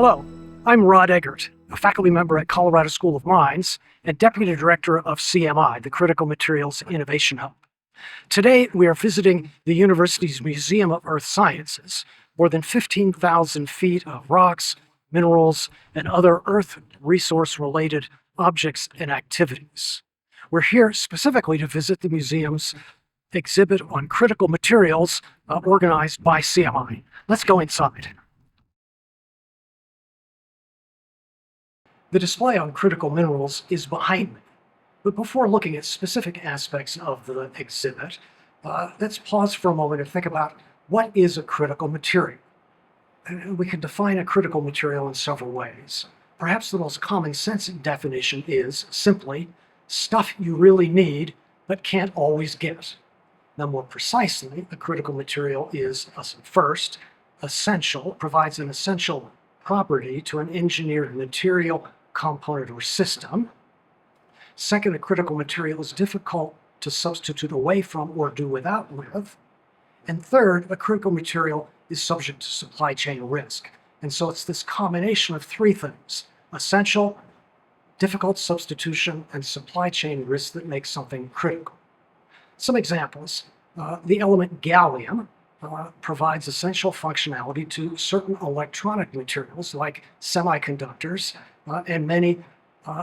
Hello, I'm Rod Eggert, a faculty member at Colorado School of Mines and Deputy Director of CMI, the Critical Materials Innovation Hub. Today, we are visiting the university's Museum of Earth Sciences, more than 15,000 feet of rocks, minerals, and other Earth resource-related objects and activities. We're here specifically to visit the museum's exhibit on critical materials organized by CMI. Let's go inside. The display on critical minerals is behind me. But before looking at specific aspects of the exhibit, let's pause for a moment and think about what is a critical material. And we can define a critical material in several ways. Perhaps the most common sense definition is simply stuff you really need but can't always get. Now, more precisely, a critical material is, first, essential, provides an essential property to an engineered material, component, or system. Second, a critical material is difficult to substitute away from or do without with. And third, a critical material is subject to supply chain risk. And so it's this combination of three things: essential, difficult substitution, and supply chain risk that makes something critical. Some examples. The element gallium provides essential functionality to certain electronic materials like semiconductors and many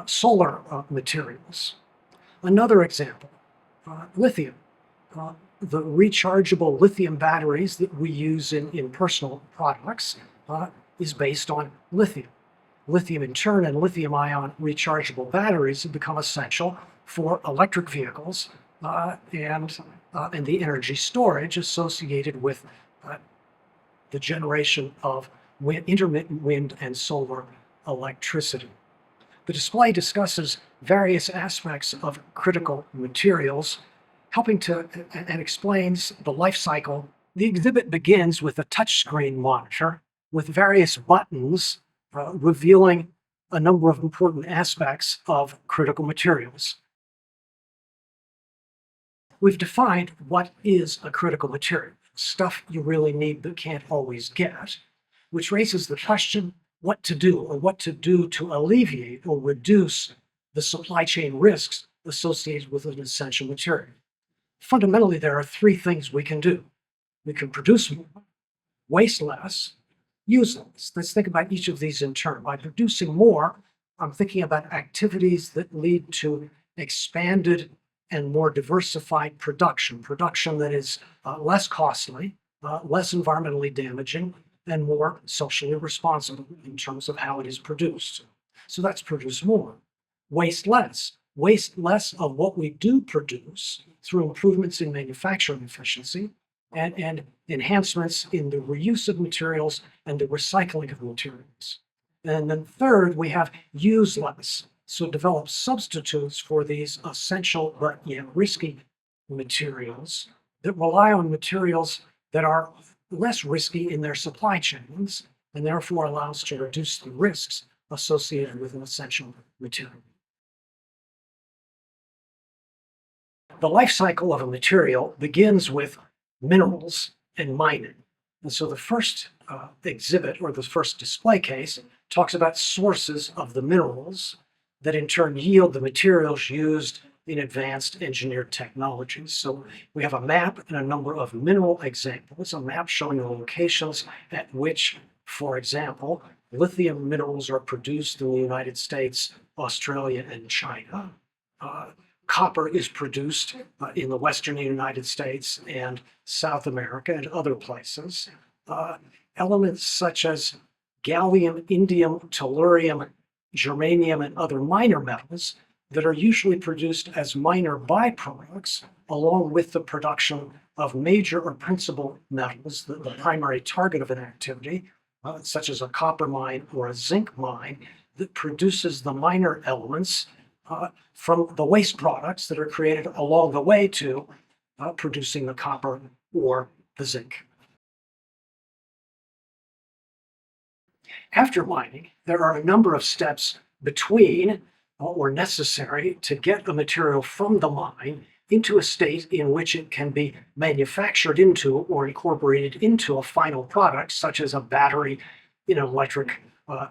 solar materials. Another example, lithium. The rechargeable lithium batteries that we use in personal products is based on lithium. Lithium in turn and lithium-ion rechargeable batteries have become essential for electric vehicles and the energy storage associated with the generation of intermittent wind and solar electricity. The display discusses various aspects of critical materials, helping to and explains the life cycle. The exhibit begins with a touchscreen monitor with various buttons revealing a number of important aspects of critical materials. We've defined what is a critical material, stuff you really need but can't always get, which raises the question what to do to alleviate or reduce the supply chain risks associated with an essential material. Fundamentally, there are three things we can do. We can produce more, waste less, use less. Let's think about each of these in turn. By producing more, I'm thinking about activities that lead to expanded and more diversified production that is less costly, less environmentally damaging, and more socially responsible in terms of how it is produced. So that's produce more. Waste less of what we do produce through improvements in manufacturing efficiency and enhancements in the reuse of materials and the recycling of materials. And then third, we have use less. So develop substitutes for these essential but yet risky materials that rely on materials that are less risky in their supply chains and therefore allow us to reduce the risks associated with an essential material. The life cycle of a material begins with minerals and mining. And so the first exhibit or the first display case talks about sources of the minerals that in turn yield the materials used in advanced engineered technologies. So we have a map and a number of mineral examples, a map showing the locations at which, for example, lithium minerals are produced in the United States, Australia, and China. Copper is produced in the Western United States and South America and other places. Elements such as gallium, indium, tellurium, germanium, and other minor metals that are usually produced as minor byproducts, along with the production of major or principal metals, the primary target of an activity, such as a copper mine or a zinc mine, that produces the minor elements from the waste products that are created along the way to producing the copper or the zinc. After mining, there are a number of steps between or necessary to get a material from the mine into a state in which it can be manufactured into or incorporated into a final product, such as a battery in an electric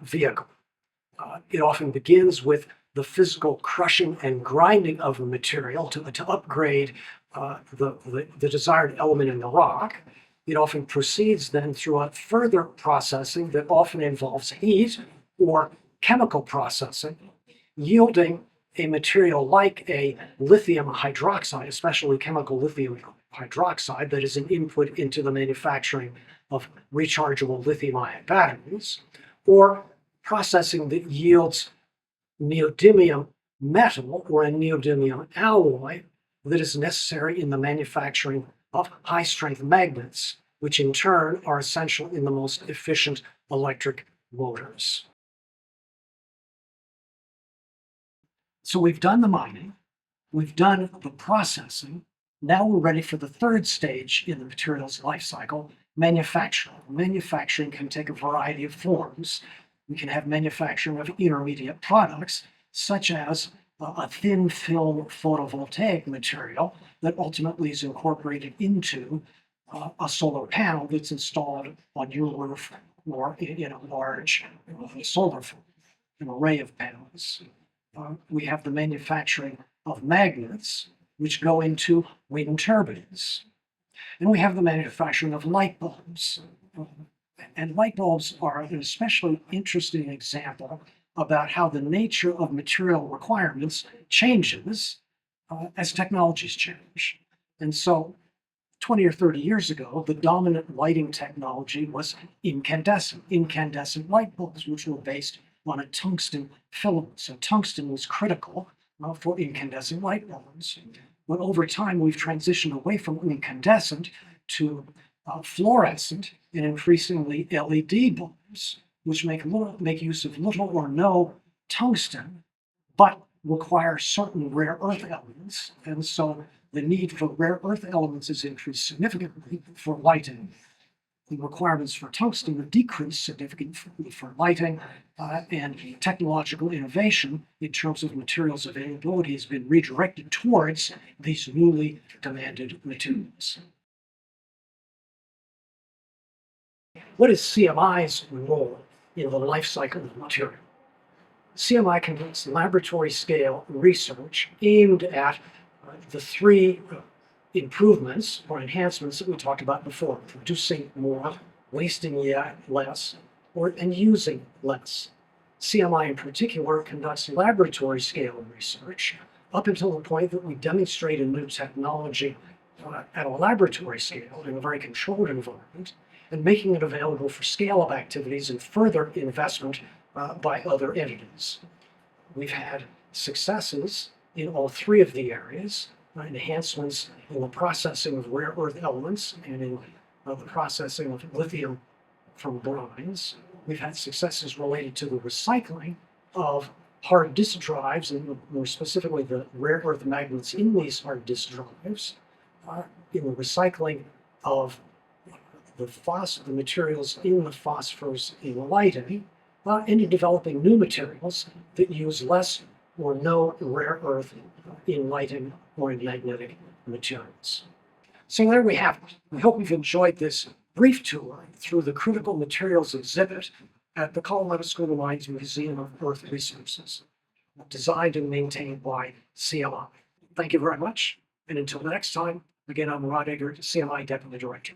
vehicle. It often begins with the physical crushing and grinding of the material to upgrade the desired element in the rock. It often proceeds then through a further processing that often involves heat or chemical processing, yielding a material like a lithium hydroxide, especially chemical lithium hydroxide, that is an input into the manufacturing of rechargeable lithium-ion batteries, or processing that yields neodymium metal or a neodymium alloy that is necessary in the manufacturing of high-strength magnets, which in turn are essential in the most efficient electric motors. So we've done the mining, we've done the processing. Now we're ready for the third stage in the materials life cycle, manufacturing. Manufacturing can take a variety of forms. We can have manufacturing of intermediate products, such as a thin film photovoltaic material that ultimately is incorporated into a solar panel that's installed on your roof or in a large solar farm, an array of panels. We have the manufacturing of magnets, which go into wind turbines. And we have the manufacturing of light bulbs. And light bulbs are an especially interesting example about how the nature of material requirements changes as technologies change. And so 20 or 30 years ago, the dominant lighting technology was incandescent light bulbs, which were based on a tungsten filament. So tungsten was critical for incandescent light bulbs. But over time, we've transitioned away from incandescent to fluorescent and increasingly LED bulbs, which make use of little or no tungsten, but require certain rare earth elements. And so the need for rare earth elements has increased significantly for lighting. The requirements for tungsten have decreased significantly for lighting, and technological innovation in terms of materials availability has been redirected towards these newly demanded materials. What is CMI's role in the life cycle of material? CMI conducts laboratory-scale research aimed at the three improvements or enhancements that we talked about before: producing more, wasting less, and using less. CMI in particular conducts laboratory-scale research up until the point that we demonstrate a new technology at a laboratory scale in a very controlled environment, and making it available for scale-up activities and further investment by other entities. We've had successes in all three of the areas: enhancements in the processing of rare earth elements and in the processing of lithium from brines. We've had successes related to the recycling of hard disk drives, and more specifically the rare earth magnets in these hard disk drives, in the recycling of the materials in the phosphors in lighting, and in developing new materials that use less or no rare earth in lighting or in magnetic materials. So there we have it. I hope you've enjoyed this brief tour through the Critical Materials exhibit at the Colorado School of Mines Museum of Earth Resources, designed and maintained by CMI. Thank you very much, and until next time, again, I'm Rod Eggert, CMI Deputy Director.